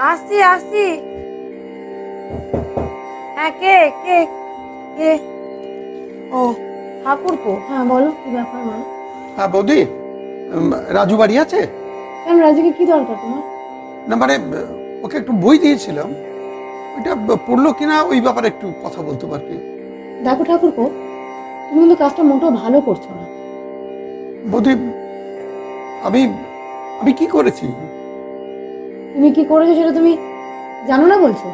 আসছি আসছি। হ্যাঁ, কে কে কে? ও, ঠাকুরপো। হ্যাঁ বলো, কি ব্যাপার বলো। হ্যাঁ বৌদি, রাজু বাড়ি আছে? কেন, রাজুকে কি দরকার তোমার? না মানে ওকে একটু বই দিয়েছিলাম, ওইটা পড়লো কিনা ওই ব্যাপারে একটু কথা বলতে পারছি। দেখো ঠাকুরপো, তুমি কিন্তু কাজটা মোটেও ভালো করছো না। বৌদি, আমি আমি কি করেছি? তুমি কি করেছো সেটা তুমি জানো না বলছো?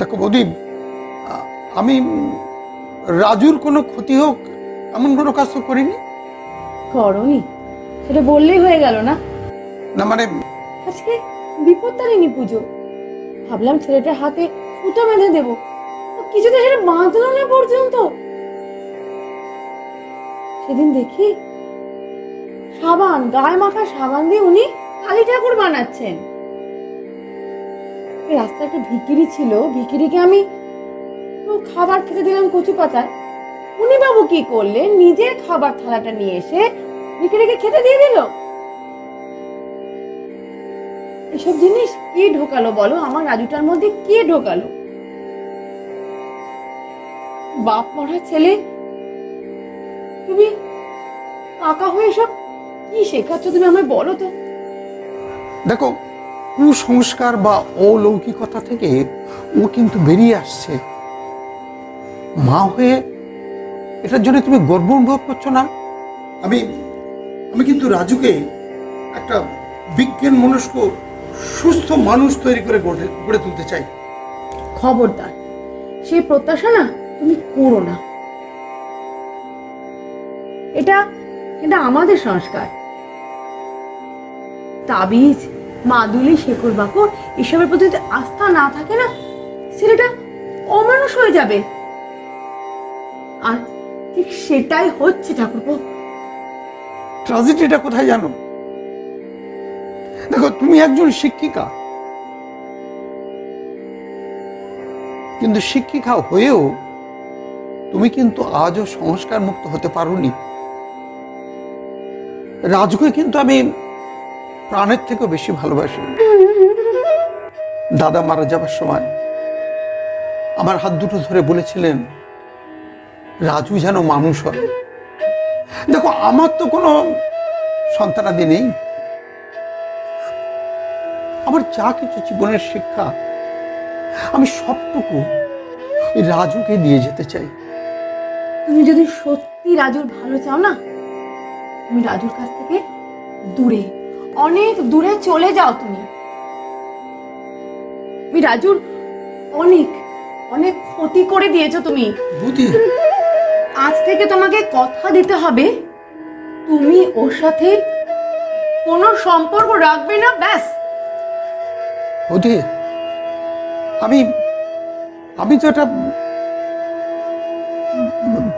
দেখো বৌদি, আ- আমি রাজুর কোনো ক্ষতি হোক এমন কোনো কাজ তো করিনি। করনি? সেটা বললেই হয়ে গেল না? না মানে আজকে বিপত্তারিণী পুজো, ভাবলাম ছেলেটার হাতে সুতো বেঁধে দেবো, ও কিছুতে সেটা বাঁধলো না পর্যন্ত। সেদিন দেখি সাবান, গায়ে মাখা সাবান দিয়ে উনি কালী ঠাকুর বানাচ্ছেন। রাস্তায় একটা ভিখিরি ছিল, ভিখিরিকে আমি খাবার খেতে দিলাম কচু পাতায়। উনি বাবু কি করলেন, নিজের খাবার থালাটা নিয়ে এসে ভিখিরিকে খেতে দিয়ে দিল। এসব জিনিস কে ঢোকালো বলো, আমার রাজুটার মধ্যে কে ঢোকালো? বাপ মরা ছেলে, তুমি কাকা হয়ে সব কি শেখাচ্ছ তুমি আমায় বলো তো। দেখো, কুসংস্কার বা অলৌকিকতা থেকে ও কিন্তু বেরিয়ে আসছে। মা হয়ে এটার জন্য তুমি গর্ব অনুভব করছো না? আমি আমি কিন্তু রাজুকে একটা বিজ্ঞান মনস্ক সুস্থ মানুষ তৈরি করে গড়ে গড়ে তুলতে চাই। খবরদার, সেই প্রত্যাশা না তুমি করো না। এটা এটা আমাদের সংস্কার। তাবিজ, মাদুলি, শেকড় বাকড় এসবের প্রতি যদি আস্থা না থাকে না, ছেলেটা অমানুষ হয়ে যাবে। আর ঠিক সেটাই হচ্ছে ঠাকুরপো। ট্রাজেডিটা কোথায় জানো? দেখো, তুমি একজন শিক্ষিকা, কিন্তু শিক্ষিকা হয়েও তুমি কিন্তু আজও সংস্কার মুক্ত হতে পারোনি। রাজুকে কিন্তু আমি প্রাণের থেকেও বেশি ভালোবাসি। দাদা মারা যাবার সময় আমার হাত দুটো ধরে বলেছিলেন রাজু যেন মানুষ হয়। দেখো, আমার তো কোনো সন্তানাদি নেই, আমার যা কিছু জীবনের শিক্ষা আমি সবটুকু এই রাজুকে দিয়ে যেতে চাই। তুমি যদি সত্যি রাজুর ভালো চাও না, তুমি রাজুর কাছ থেকে দূরে, অনেক দূরে চলে যাও। তুমি রাজুর অনেক অনেক ক্ষতি করে দিয়েছো তুমি। বুদ্ধি, আজ থেকে তোমাকে কথা দিতে হবে, তুমি ওর সাথে কোনো সম্পর্ক রাখবে না, ব্যাস। বুদ্ধি, আমি আমি তো এটা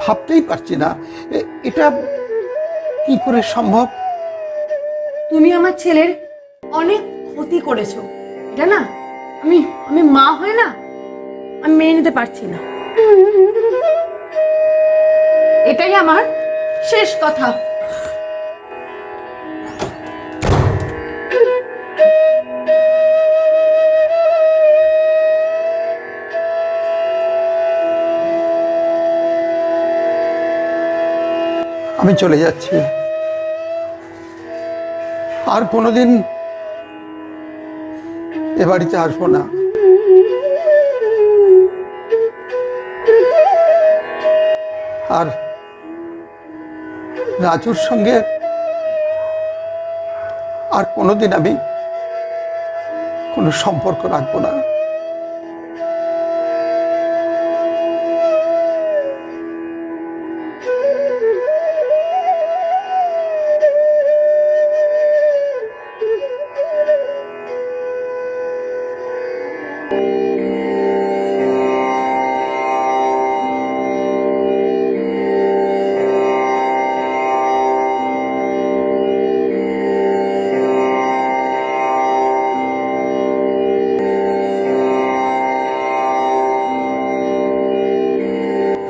ভাবতেই পারছি না, এটা কি করে সম্ভব? তুমি আমার ছেলের অনেক ক্ষতি করেছো, এটা না আমি আমি মা হয়ে না আমি মেনে নিতে পারছি না। এটাই আমার শেষ কথা। আমি চলে যাচ্ছি, আর কোনোদিন এ বাড়িতে আসবো না। আর রাজুর সঙ্গে আর কোনোদিন আমি কোনো সম্পর্ক রাখবো না।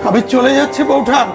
আমি চলে যাচ্ছি বৌঠান।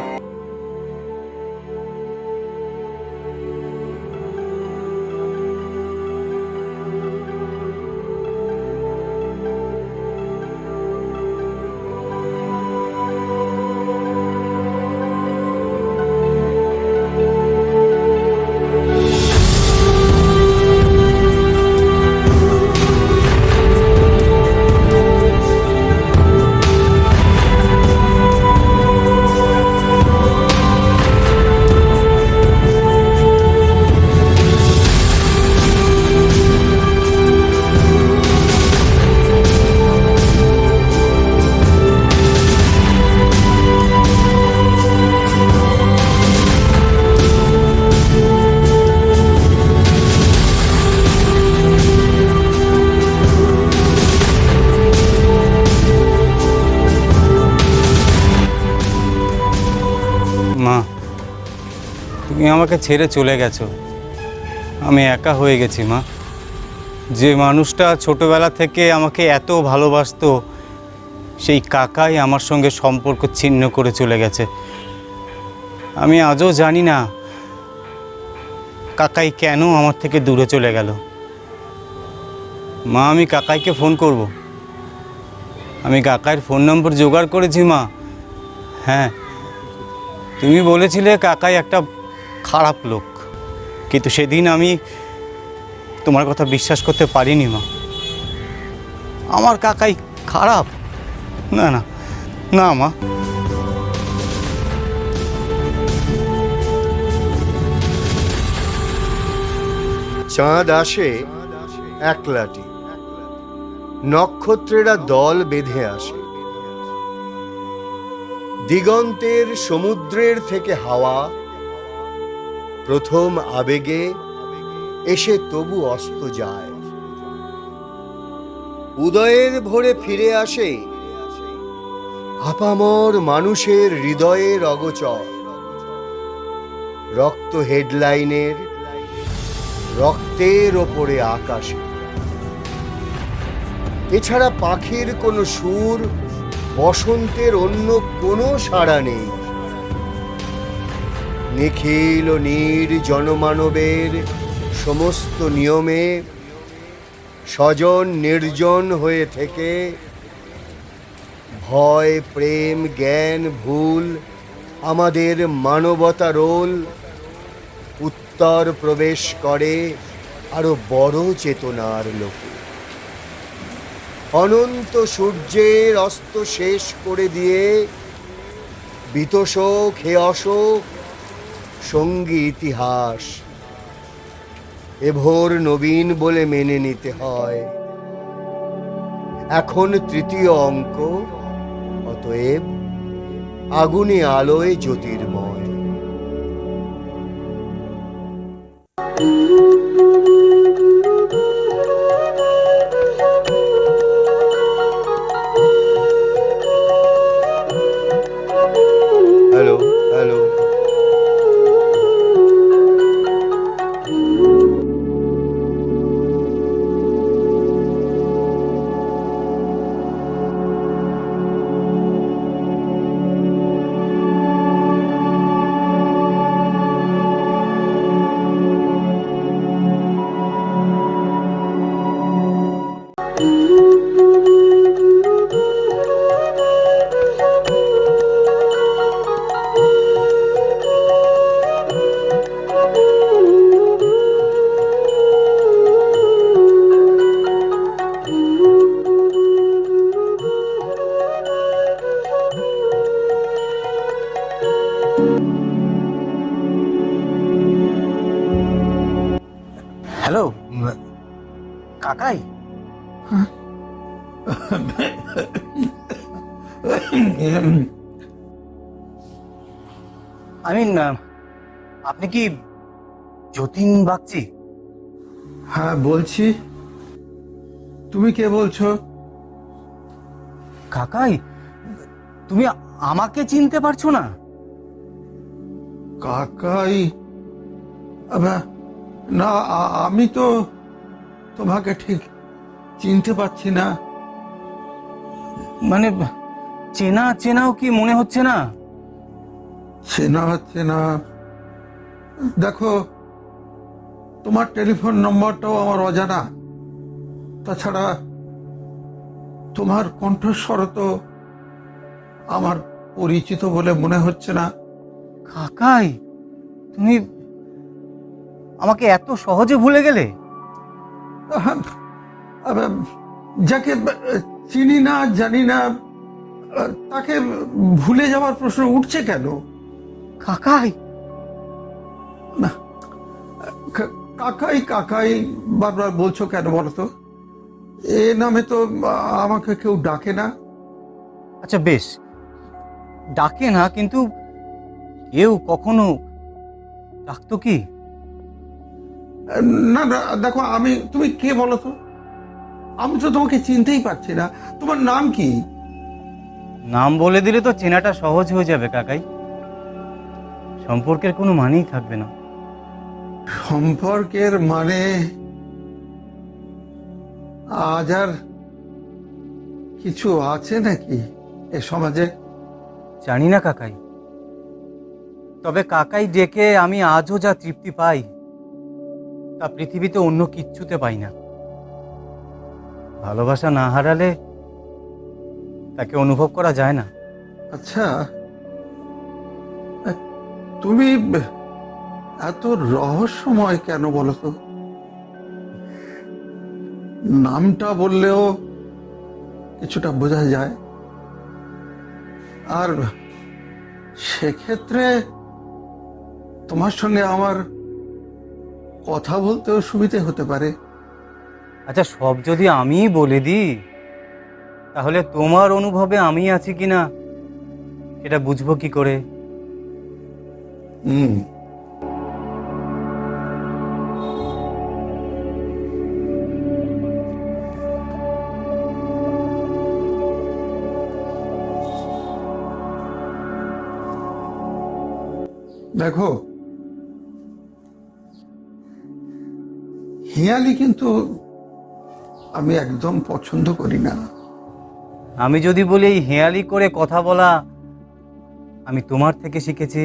তুমি আমাকে ছেড়ে চলে গেছো, আমি একা হয়ে গেছি মা। যে মানুষটা ছোটবেলা থেকে আমাকে এত ভালোবাসতো, সেই কাকাই আমার সঙ্গে সম্পর্ক ছিন্ন করে চলে গেছে। আমি আজও জানি না কাকাই কেন আমার থেকে দূরে চলে গেল। মা, আমি কাকাইকে ফোন করব। আমি কাকাইয়ের ফোন নম্বর জোগাড় করেছি মা। হ্যাঁ, তুমি বলেছিলে কাকাই একটা খারাপ লোক, কিন্তু সেদিন আমি তোমার কথা বিশ্বাস করতে পারিনি মা। আমার কাকাই খারাপ? না না না মা। চাঁদ আসে একলাটি, নক্ষত্রেরা দল বেঁধে আসে। দিগন্তের সমুদ্রের থেকে হাওয়া প্রথম আবেগে এসে তবু অস্ত যায়। উদয়ের ভোরে ফিরে আসে আপামর মানুষের হৃদয়ের অগোচর। রক্ত হেডলাইনের, রক্তের ওপরে আকাশে। এছাড়া পাখির কোনো সুর, বসন্তের অন্য কোনো সাড়া নেই। নিখিল ও নীর জনমানবের সমস্ত নিয়মে স্বজন নির্জন হয়ে থেকে ভয়, প্রেম, জ্ঞান, ভুল, আমাদের মানবতা রোল উত্তর প্রবেশ করে আরো বড় চেতনার লোকে। অনন্ত সূর্যের অস্ত শেষ করে দিয়ে বিতোষক হে অশোক সঙ্গী ইতিহাস এভোর নবীন বলে মেনে নিতে হয়। এখন তৃতীয় অঙ্ক, অতএব আগুনে আলোয় জ্যোতির্ময়। Hello hello. হ্যালো কাকাই। আপনি কি যতীন বাগচি? হ্যাঁ বলছি। তুমি কে বলছো? কাকাই, তুমি আমাকে চিনতে পারছো না? কাকাই? না, আমি তো তোমাকে ঠিক চিনতে পারছি না। মানে চেনা চেনাও কি মনে হচ্ছে না? চেনা হচ্ছে না। দেখো, তোমার টেলিফোন নম্বরটাও আমার অজানা। তাছাড়া তোমার কণ্ঠস্বর তো আমার পরিচিত বলে মনে হচ্ছে না। কাকাই, তুমি আমাকে এত সহজে ভুলে গেলে? যাকে চিনি না, জানি না, তাকে ভুলে যাওয়ার প্রশ্ন উঠছে কেন? কাকাই না, কাকাই কাকাই বারবার বলছো কেন বলো তো? এ নামে তো আমাকে কেউ ডাকে না। আচ্ছা বেশ, ডাকে না, কিন্তু কেউ কখনো ডাকতো কি? না না, দেখো, তুমি কে বলো তো? আমি তো তোমাকে চিনতেই পারছি না। তোমার নাম কি? নাম বলে দিলে তো চেনাটা সহজ হয়ে যাবে কাকাই। সম্পর্কের কোনো মানেই থাকবে না। সম্পর্কের মানে আজ আর কিছু আছে নাকি এ সমাজে? জানি না কাকাই, তবে কাকাই ডেকে আমি আজও যা তৃপ্তি পাই তা পৃথিবীতে অন্য কিচ্ছুতে পাই না। ভালোবাসা না হারালে তাকে অনুভব করা যায় না। আচ্ছা, তুমি এত রহস্যময় কেন বলো তো? নামটা বললেও কিছুটা বোঝা যায়, আর সেক্ষেত্রে তোমার সঙ্গে আমার কথা বলতেও সুবিধে হতে পারে। আচ্ছা, সব যদি আমিই বলে দিই তাহলে তোমার অনুভবে আমি আছি কিনা সেটা বুঝবো কি করে? হুম, দেখো, হিয়ালি কিন্তু আমি একদম পছন্দ করি না। আমি যদি বলি এই হেয়ালি করে কথা বলা আমি তোমার থেকে শিখেছি।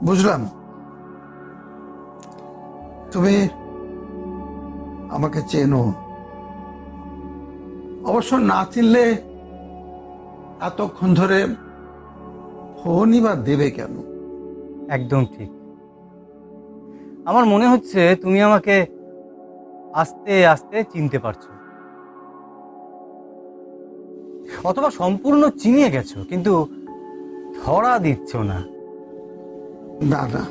বুঝলাম, তুমি আমাকে চেনো। অবশ্য না চিনলে এতক্ষণ ধরে ফোনই বা দেবে কেন? একদম ঠিক। আমার মনে হচ্ছে তুমি আমাকে আস্তে আস্তে চিনতে পারছো, অথবা সম্পূর্ণ চিনিয়ে গেছো কিন্তু ধরা দিচ্ছ না। না না,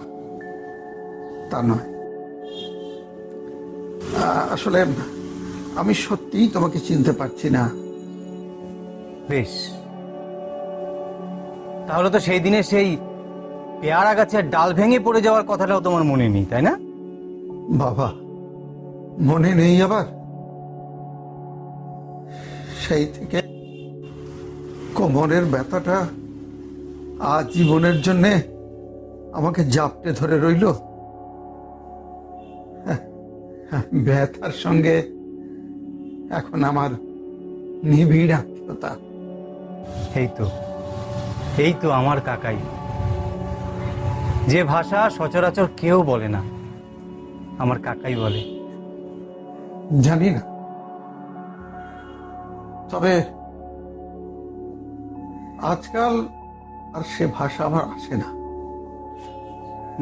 তা নয়। আসলে আমি সত্যিই তোমাকে চিনতে পারছি না। বেশ, তাহলে তো সেই দিনে সেই পেয়ারা গাছের ডাল ভেঙে পড়ে যাওয়ার কথাটাও তোমার মনে নেই, তাই না? বাবা, মনে নেই আবার? সেই থেকে কোমরের ব্যথাটা আজ জীবনের জন্য আমাকে জাপটে ধরে রইল। ব্যথার সঙ্গে এখন আমার নিবিড় আত্মীয়তা। এই তো আমার কাকাই, যে ভাষা সচরাচর কেউ বলে না আমার কাকাই বলে। জানি না, তবে আজকাল আর সে ভাষা আমার আসে না।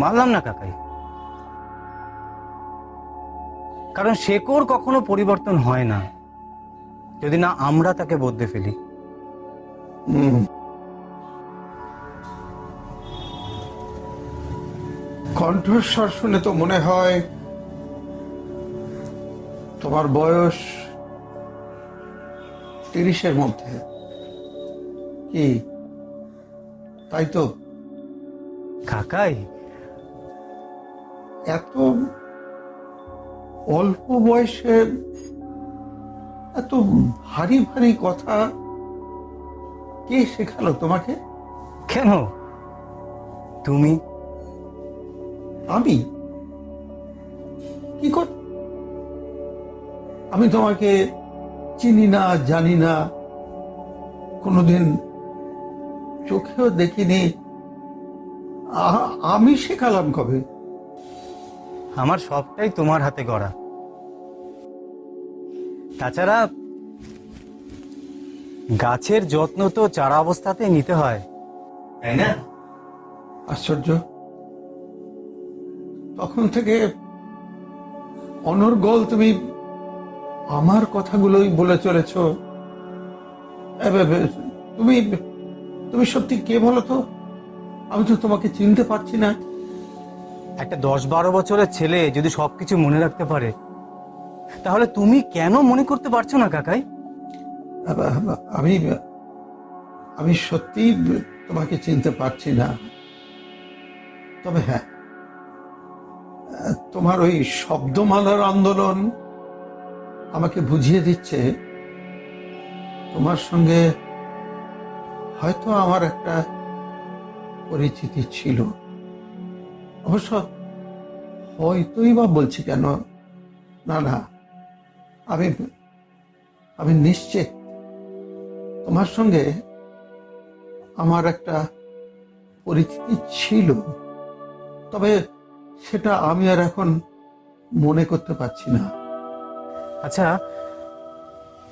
মানলাম না কাকাই, কারণ শেকড় কখনো পরিবর্তন হয় না যদি না আমরা তাকে বদলে ফেলি। হুম, কণ্ঠস্বর শুনে তো মনে হয় তোমার বয়স 30-এর মধ্যে। কি তাই তো? কাকাই, এত অল্প বয়সে এত ভারী ভারী কথা কে শেখালো তোমাকে? কেন? তুমি। আমি কি কর? আমি তোমাকে চিনি না, জানি না, কোনোদিন চোখেও দেখিনি। আমি শেখালাম কবে? আমার সবটাই তোমার হাতে গড়া। তাছাড়া গাছের যত্ন তো চারা অবস্থাতে নিতে হয়, তাই না? আশ্চর্য, তখন থেকে অনর্গল তুমি আমার কথাগুলোই বলে চলেছ। তুমি তুমি সত্যি কে বলো তো? আমি তো তোমাকে চিনতে পারছি না। একটা 10-12 বছরের ছেলে যদি সবকিছু মনে রাখতে পারে তাহলে তুমি কেন মনে করতে পারছো না কাকাই? আমি আমি সত্যি তোমাকে চিনতে পারছি না। তবে হ্যাঁ, তোমার ওই শব্দমালার আন্দোলন আমাকে বুঝিয়ে দিচ্ছে তোমার সঙ্গে হয়তো আমার একটা পরিচিতি ছিল। অবশ্য হয়তোই বা বলছি কেন, না না, আমি আমি নিশ্চিত তোমার সঙ্গে আমার একটা পরিচিতি ছিল, তবে সেটা আমি আর এখন মনে করতে পারছি না। আচ্ছা,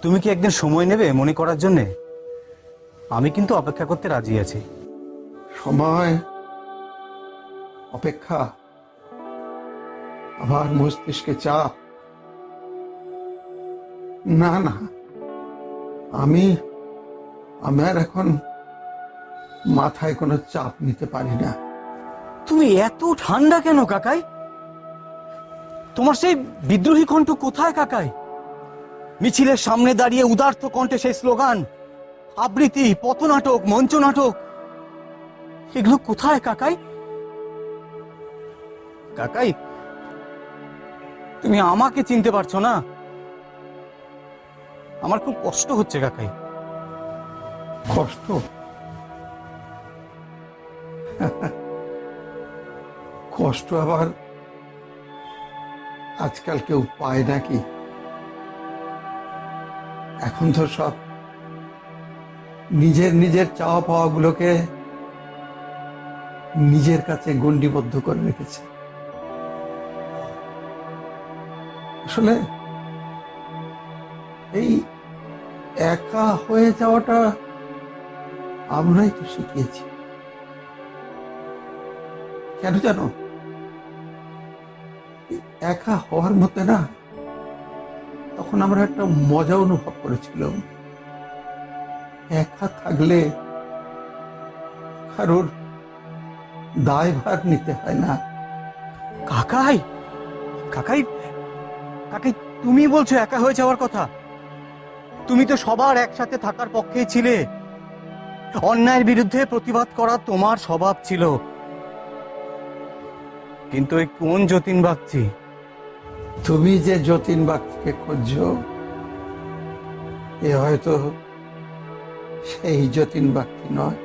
তুমি কি একদিন সময় নেবে মনে করার জন্যে? আমি কিন্তু অপেক্ষা করতে রাজি আছি। সময়, অপেক্ষা, আবার মস্তিষ্কে চাপ, না না, আমি আমার এখন মাথায় কোনো চাপ নিতে পারি না। তুমি এত ঠান্ডা কেন কাকাই? তোমার সেই বিদ্রোহী কণ্ঠ কোথায় কাকাই? মিছিলের সামনে দাঁড়িয়ে উদার্ত কণ্ঠে সেই স্লোগান, আবৃত্তি, পথনাটক, মঞ্চ নাটক, এগুলো কোথায় কাকাই? কাকাই, তুমি আমাকে চিনতে পারছো না? আমার খুব কষ্ট হচ্ছে কাকাই। কষ্ট? কষ্ট আবার আজকাল কেউ পায় নাকি? এখন তো সব নিজের নিজের চাওয়া পাওয়া গুলোকে নিজের কাছে গণ্ডিবদ্ধ করে রেখেছে। আসলে এই একা হয়ে যাওয়াটা আমরাই তো শিখিয়েছি। কেন জানো? একা হওয়ার মধ্যে না, তখন আমরা একটা মজা অনুভব করেছিলাম। একা থাকলে কারোর দায়ভার নিতে হয় না। কাকাই, কাকাই, কাকাই, তুমি বলছো একা হয়ে যাওয়ার কথা? তুমি তো সবার একসাথে থাকার পক্ষেই ছিলে। অন্যায়ের বিরুদ্ধে প্রতিবাদ করা তোমার স্বভাব ছিল। কিন্তু এই কোন যতীন বাগচি? তুমি যে যতীন বাগচিকে খুঁজছো, এ হয়তো সেই যতীন বাগচি নয়।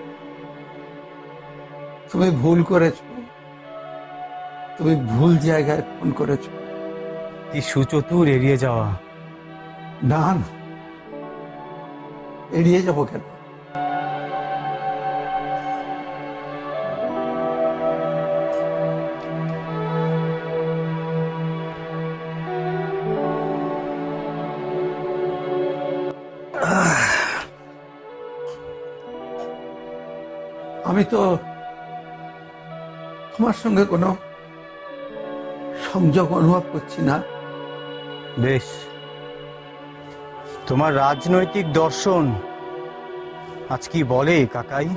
তুমি ভুল করেছো, তুমি ভুল জায়গায় ফোন করেছো। কি সুচতুর এড়িয়ে যাওয়া! না না, এড়িয়ে যাবো কেন? আমি তো তোমার সঙ্গে কোনো সংযোগ অনুভব করছি না। বেশ, তোমার রাজনৈতিক দর্শন আজ কি বলে কাকাই?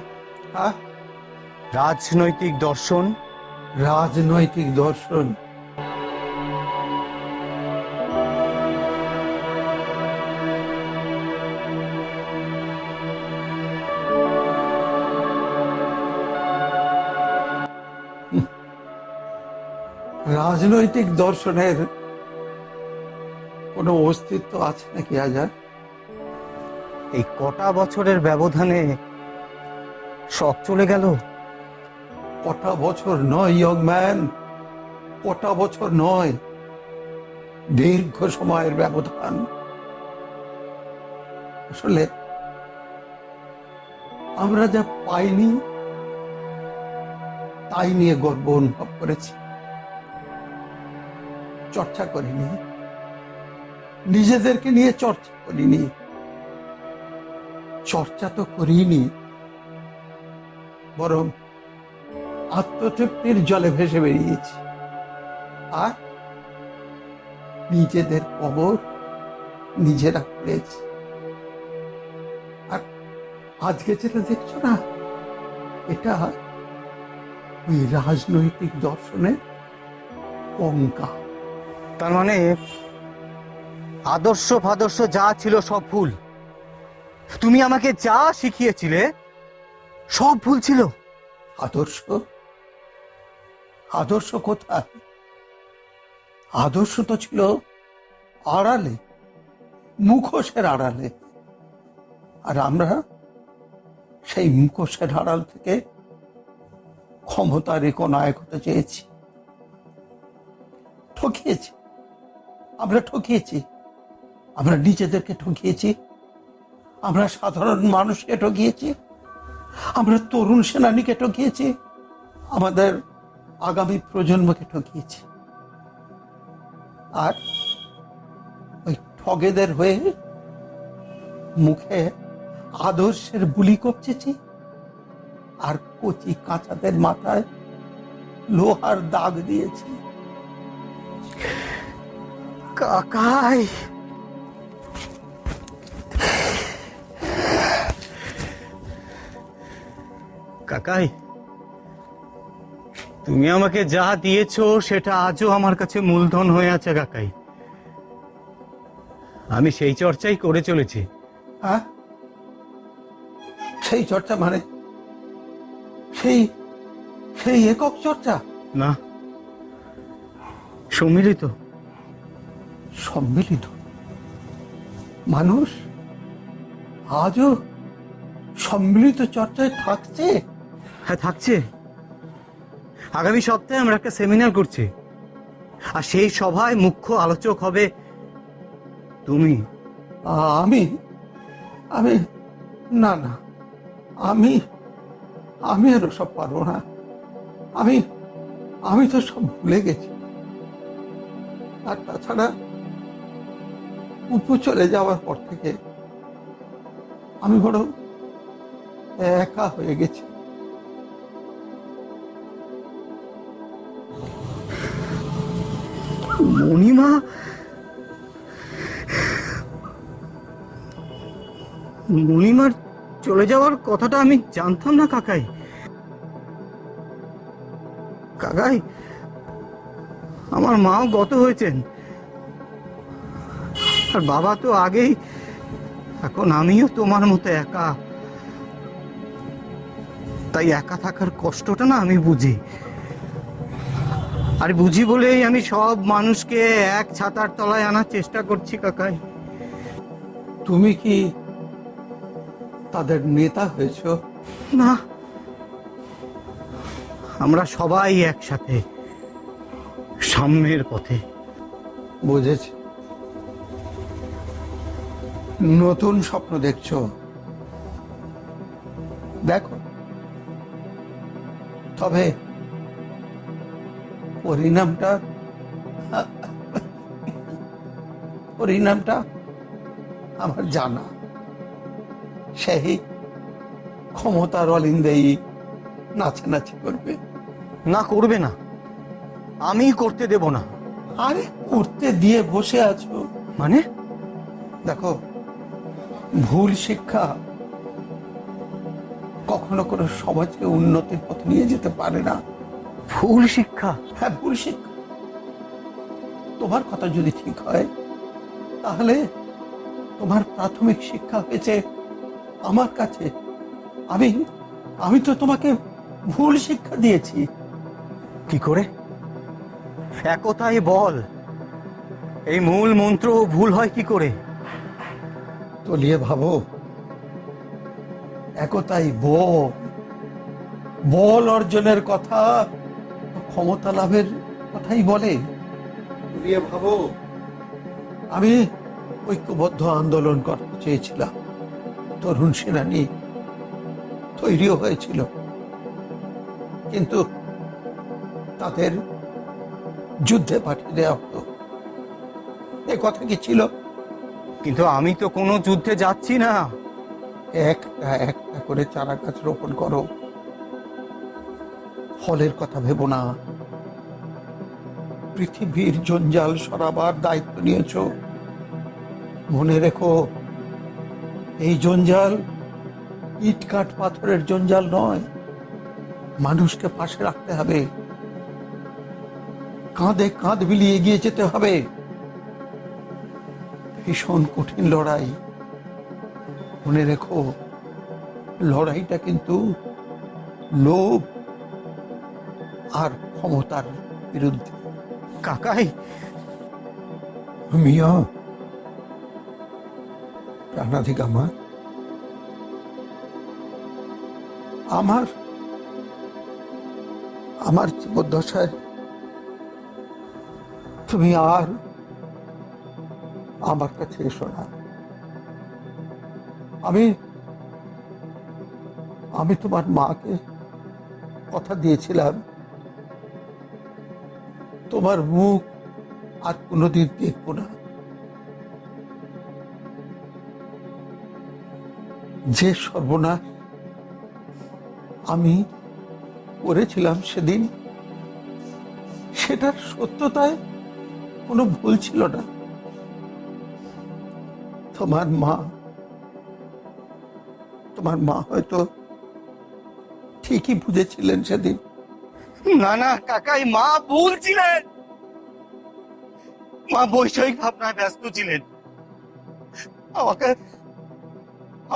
হ্যাঁ, রাজনৈতিক দর্শন? রাজনৈতিক দর্শন? রাজনৈতিক দর্শনের কোনো অস্তিত্ব আছে নাকি আজাদ? এই কটা বছরের ব্যবধানে সব চলে গেল। কটা বছর নয় ইয়ং ম্যান, কটা বছর নয়, দীর্ঘ সময়ের ব্যবধান। আসলে আমরা যা পাইনি তাই নিয়ে গর্ব অনুভব করেছি, চর্চা করিনি, নিজেদেরকে নিয়ে চর্চা করিনি। চর্চা তো করিনি, বরং আত্মতৃপ্তির জলে ভেসে বেরিয়েছি। আর নিজেদের কবর নিজেরা খুঁড়েছি। আর আজকে যেটা দেখছো না, এটা ওই রাজনৈতিক দর্শনের কঙ্কা। তার মানে আদর্শ ফাদর্শ যা ছিল সব ভুল। তুমি আমাকে যা শিখিয়েছিলে সব ভুল ছিল। আদর্শ? আদর্শ কোথায়? আদর্শ তো ছিল আড়ালে, মুখোশের আড়ালে। আর আমরা সেই মুখোশের আড়াল থেকে ক্ষমতারই নায়ক হতে চেয়েছি। ঠকিয়েছি, আমরা ঠকিয়েছি, আমরা নিজেদেরকে ঠকিয়েছি, আমরা সাধারণ মানুষকে ঠকিয়েছি, আমরা তরুণ সেনানীকে ঠকিয়েছি, আমাদের আগামী প্রজন্মকে ঠকিয়েছি। আর ওই ঠগেদের হয়ে মুখে আদর্শের বুলি কপচেছি, আর কচি কাঁচাদের মাথায় লোহার দাগ দিয়েছি। কাকাই, কাকাই, তুমি আমাকে যা দিয়েছো সেটা আজও আমার কাছে মূলধন হয়ে আছে কাকাই। আমি সেই চর্চাই করে চলেছি। হ্যাঁ, সেই চর্চা মানে সেই সেই একক চর্চা না, সম্মিলিত। সম্মিলিত মানুষ আজও সম্মিলিত চর্চায় থাকছে? হ্যাঁ, থাকছে। আগামী সপ্তাহে আমরা একটা সেমিনার করছি, আর সেই সভায় মুখ্য আলোচক হবে তুমি। আমি আমি না না, আমি আমি আর সব পারবো না। আমি আমি তো সব ভুলে গেছি। আর তাছাড়া উপু চলে যাওয়ার পর থেকে আমি বড় একা হয়ে গেছি। মণিমা, মণিমার চলে যাওয়ার কথাটা আমি জানতাম না কাকাই। কাকাই, আমার মাও গত হয়েছেন, আর বাবা তো আগেই। এখন আমিও তোমার মতো একা, তাই একা থাকার কষ্টটা না আমি বুঝি। আর বুঝি বলেই আমি সব মানুষকে এক ছাতার তলায় আনার চেষ্টা করছি কাকাই। তুমি কি তাদের নেতা হয়েছো? না, আমরা সবাই একসাথে সাম্যের পথে। বুঝেছি, নতুন স্বপ্ন দেখছো। দেখো, তবে পরিণামটা আমার জানা। সেই ক্ষমতার অলিন্দেই নাচানাচি করবে। না, করবে না, আমি করতে দেব না। আরে করতে দিয়ে বসে আছো মানে? দেখো, ভুল শিক্ষা কখনো কোনো সমাজকে উন্নতির পথে নিয়ে যেতে পারে না। ভুল শিক্ষা? হ্যাঁ, ভুল শিক্ষা। তোমার কথা যদি ঠিক হয়, তাহলে তোমার প্রাথমিক শিক্ষা হয়েছে আমার কাছে। আমি আমি তো তোমাকে ভুল শিক্ষা দিয়েছি। কি করে? একতাই বল, এই মূল মন্ত্র ভুল হয় কি করে? তলিয়ে ভাবো, একতাই বল, বল অর্জনের কথা ক্ষমতা লাভের কথাই বলে। তলিয়ে ভাবো, আমি ঐক্যবদ্ধ আন্দোলন করতে চেয়েছিলাম, তরুণ সেনানী তৈরিও হয়েছিল, কিন্তু তাদের যুদ্ধে পাঠিয়ে দেওয়া হতো। এ কথা কি ছিল? কিন্তু আমি তো কোনো যুদ্ধে যাচ্ছি না। একটা একটা করে চারা গাছ রোপণ করো, ফলের কথা ভেবো না। পৃথিবীর জঞ্জাল সরাবার দায়িত্ব নিয়েছো। মনে রেখো, এই জঞ্জাল ইট কাঠ পাথরের জঞ্জাল নয়। মানুষকে পাশে রাখতে হবে, কাঁধে কাঁধ মিলিয়ে এগিয়ে যেতে হবে। ভীষণ কঠিন লড়াই। মনে রেখো, লড়াইটা কিন্তু লোভ আর ক্ষমতার বিরুদ্ধে। কাকাই, মিয়া প্রাণাধিক আমার আমার জীবদ্দশায় তুমি আর আমার কাছে এসো না। আমি আমি তোমার মাকে কথা দিয়েছিলাম তোমার মুখ আর কোনোদিন দেখবো না। যে সর্বনাশ আমি করেছিলাম সেদিন, সেটার সত্যতায় কোনো ভুল ছিল না। তোমার মা হয়তো ঠিকই বুঝেছিলেন সেদিন। না না কাকাই, মা ভুল ছিলেন। মা বৈষয়িক ভাবনায় ব্যস্ত ছিলেন। আমাকে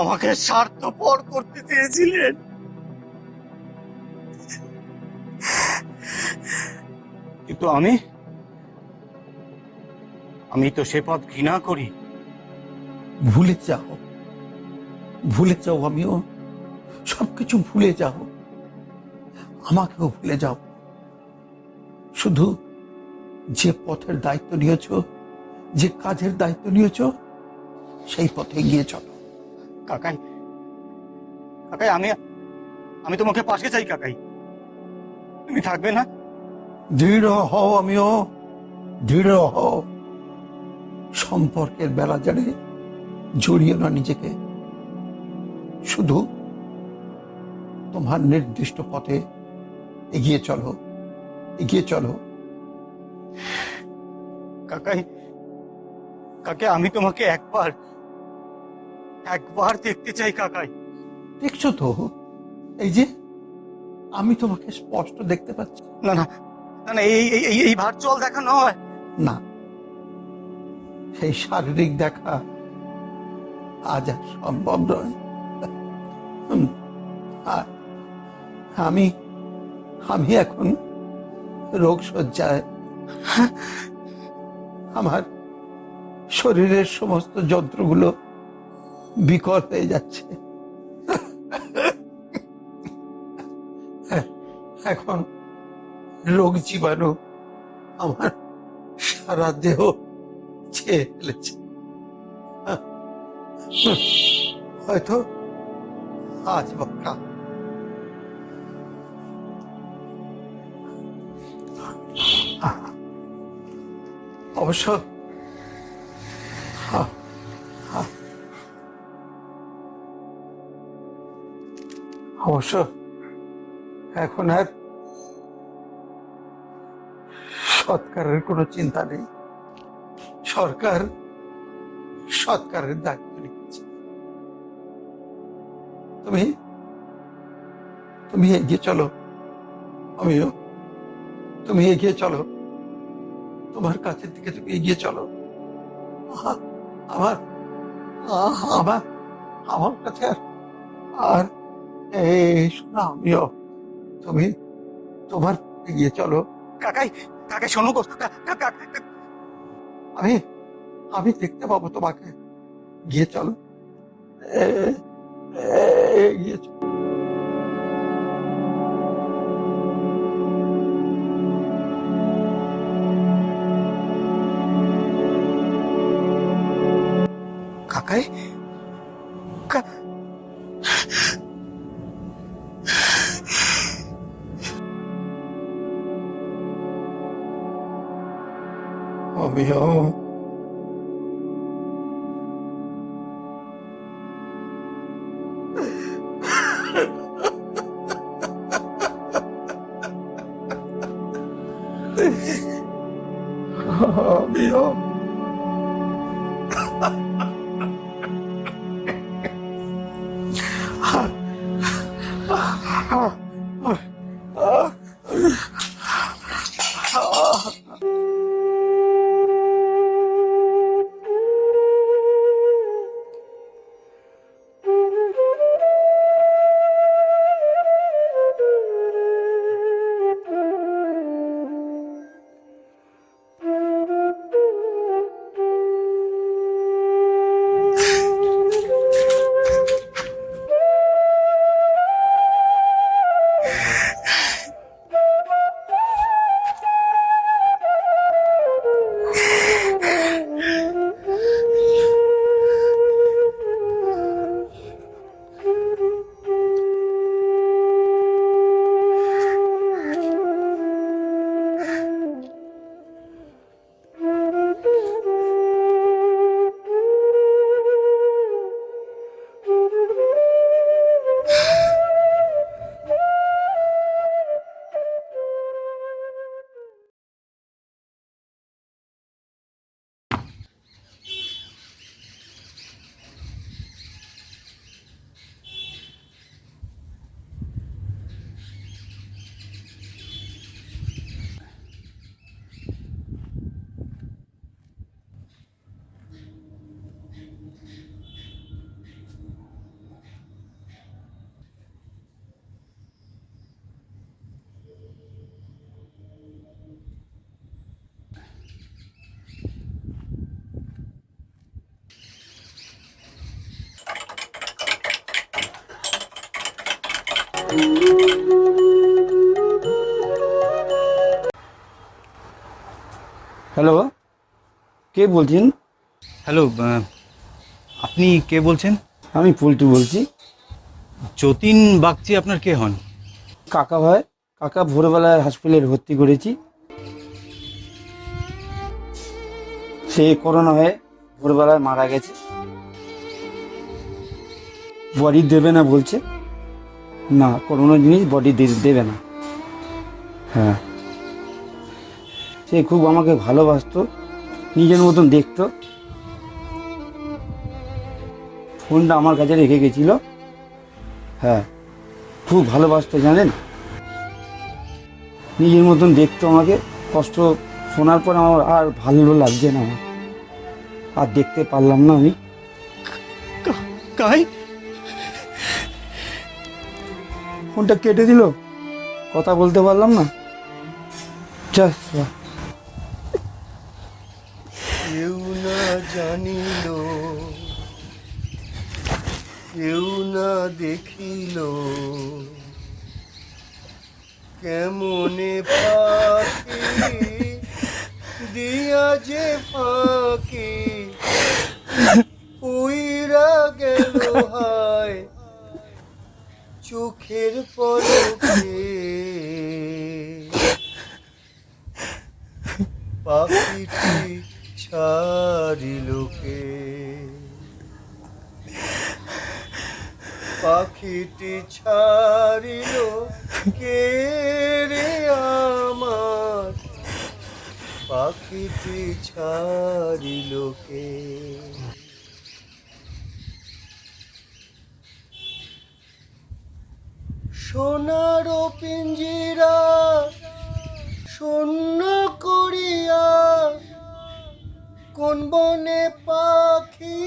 আমাকে স্বার্থপর করতে চেয়েছিলেন। কিন্তু আমি তো সে পথ ঘৃণা করি। ভুলে যাও, আমিও সবকিছু ভুলে যাও, আমাকেও ভুলে যাও। শুধু যে পথের দায়িত্ব নিয়েছ, যে কাজের দায়িত্ব নিয়েছ, সেই পথে গিয়ে চলো। কাকাই আমি তোমাকে পাশে চাই কাকাই। তুমি থাকবে না? দৃঢ় হও, আমিও দৃঢ় হও। সম্পর্কের বেলা জানে জড়িয়ে না নিজেকে। শুধু তোমার নির্দিষ্ট পথে এগিয়ে চলো। কাকাই আমি তোমাকে একবার দেখতে চাই কাকাই। দেখছো তো, এই যে আমি তোমাকে স্পষ্ট দেখতে পাচ্ছি। না না না, এই ভার্চুয়াল দেখা নয়। না, সেই শারীরিক দেখা আজ আর সম্ভব নয়। আর আমি এখন রোগ শয্যায়। আমার শরীরের সমস্ত যন্ত্রগুলো বিকল হয়ে যাচ্ছে। এখন রোগ জীবাণু আমার সারা দেহ ছেয়ে ফেলেছে। হয়তো আজ বা কাল অবশ্য এখন আর সৎকারের কোনো চিন্তা নেই। সরকার সৎকারের দায়িত্ব নিচ্ছে। তুমি এগিয়ে চলো, আমিও। তুমি এগিয়ে চলো, তোমার কাছের দিকে তুমি এগিয়ে চলো। আমার আমার আমার কাছে আর এই শোনা, আমিও। তুমি তোমার এগিয়ে চলো। কাকাই শোনো গো। আমি দেখতে পাবো তোমাকে। গিয়ে চলো, এগিয়ে চলো। কাকাই আমিও। আমিও। হ্যালো, কে বলছেন? হ্যালো, আপনি কে বলছেন? আমি পল্টু বলছি। যতীন বাগচি আপনার কে হন? কাকা ভাই, কাকা ভোরবেলায় হসপিটালে ভর্তি করেছি। সে করোনা হয়ে ভোরবেলায় মারা গেছে। বডি দেবে না বলছে, না করোনা জিনিস বডি দেবে না। হ্যাঁ, সে খুব আমাকে ভালোবাসতো, নিজের মতন দেখতো। ফোনটা আমার কাছে রেখে গেছিল। হ্যাঁ, খুব ভালোবাসতো জানেন, নিজের মতন দেখতো আমাকে। কষ্ট শোনার পর আমার আর ভালো লাগছে না, আমার আর দেখতে পারলাম না। আমি কাই ফোনটা কেটে দিল, কথা বলতে পারলাম না। কেউ না জানিল, কেউ না দেখিল, কেমনে পাখি দিয়া যে ফাঁকি উইরা গেল হায় চোখের পলকে। পাখিটি ছাড়িলোকে, পাখিটি ছাড়িল কে রে আমার, পাখিটি ছাড়িলোকে। সোনার পিঞ্জিরা শূন্য করিয়া কোন বনে পাখি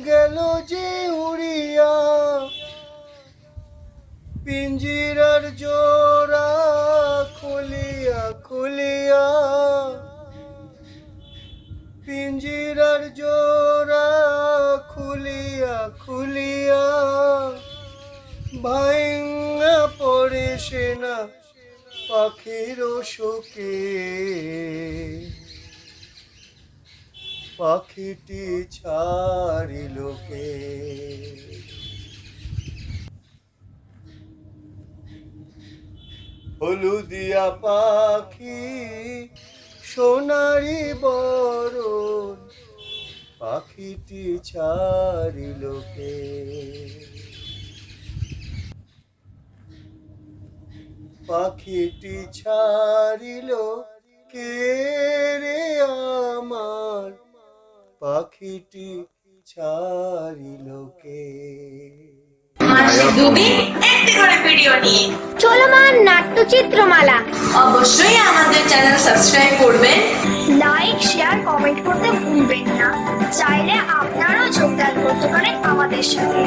গেল যে উড়িয়া, পিঞ্জিরার জোড়া খুলিয়া খুলিয়া, পিঞ্জিরার জোড়া খুলিয়া খুলিয়া, ভাঙা পড়ে সেনা পাখির শোকে। পাখিটি ছাড়িলোকে, হলুদিয়া পাখি সোনারি বরণ, পাখিটি ছাড়িলোকে। পাখিটি ছাড়িল কে রে আমার, পাখিটি ছাড়িল কে। মাসে দুদিন একটি করে ভিডিও নিয়ে চলমান নাট্যচিত্রমালা। অবশ্যই আমাদের চ্যানেল সাবস্ক্রাইব করবেন, লাইক শেয়ার কমেন্ট করতে ভুলবেন না। চাইলে আপনারাও যোগদান করতে পারেন আমাদের সাথে।